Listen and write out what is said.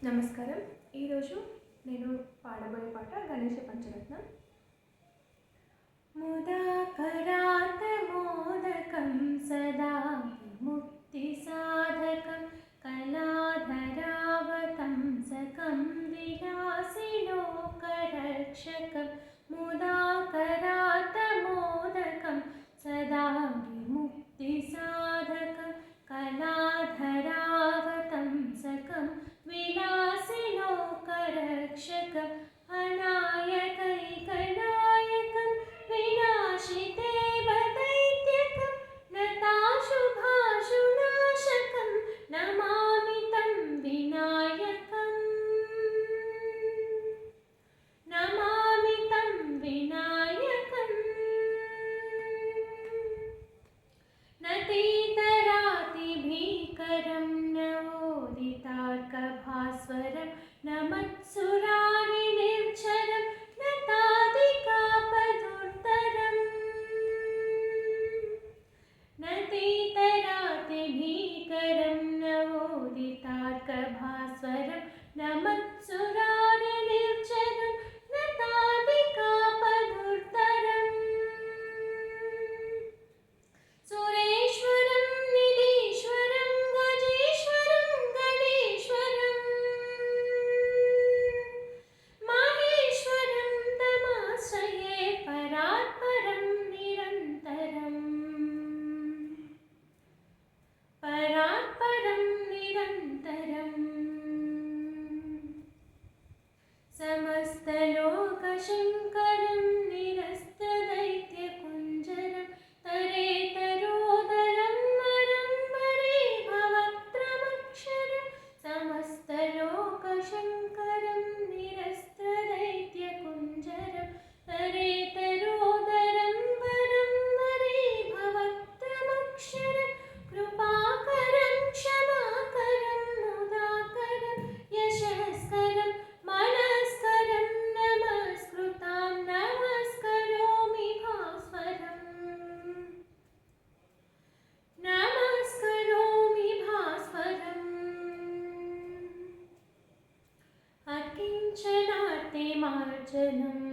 నమస్కారం. ఈరోజు నేను పాడబోయే పాట గణేష పంచరత్నం. ముదాకరాత మోదకం సదా ముక్తి సాధకం కళాధరావతం సకం విలాసిలోకరక్షకం ముదాకరాత మోదకం సదా ముక్తి సాధకం కళాధరావతం సకం विलासिलोकरक्षकम् अनायकैकनायकं विनाशितेवदैत्यकं नताशुभाशुनाशकं नमामि तं विनायकम् नमामि तं विनायकम् नतीतरातिभीकरं नवोदितार्कभास्वरं नमत्सुरारिनिर्झरं नतादिकापदुत्तरम् नतीतरातिभीकरं नवोदितार्कभास्वरं नमत्सुरारिनिर्झरं नतादिकापदुत्तरम् सुरेश्वरं निधीश्वरं गजेश्वरं गणेश्वरं माहेश्वरं तमाश्रये परात्परं निरन्तरम् परात्परं निरन्तरम् समस्तलोकशङ्करं निरस्तदैत्यकुञ्जरं तरेतरोदरं वरं वरे भवत्रमक्षरं समस्तलोकशङ्करं निरस्तदैत्यकुञ्जरं तरेतरोदरं वरं वरे भवत्रमक्षरं कृपाकरं क्षमाकरं मुदाकरं यशस्करं मनस्करं नमस्कृतां नमस्करोमि भास्वरम् नमस्करोमि भास्वरम् अकिञ्चनार्ते मार्जनम्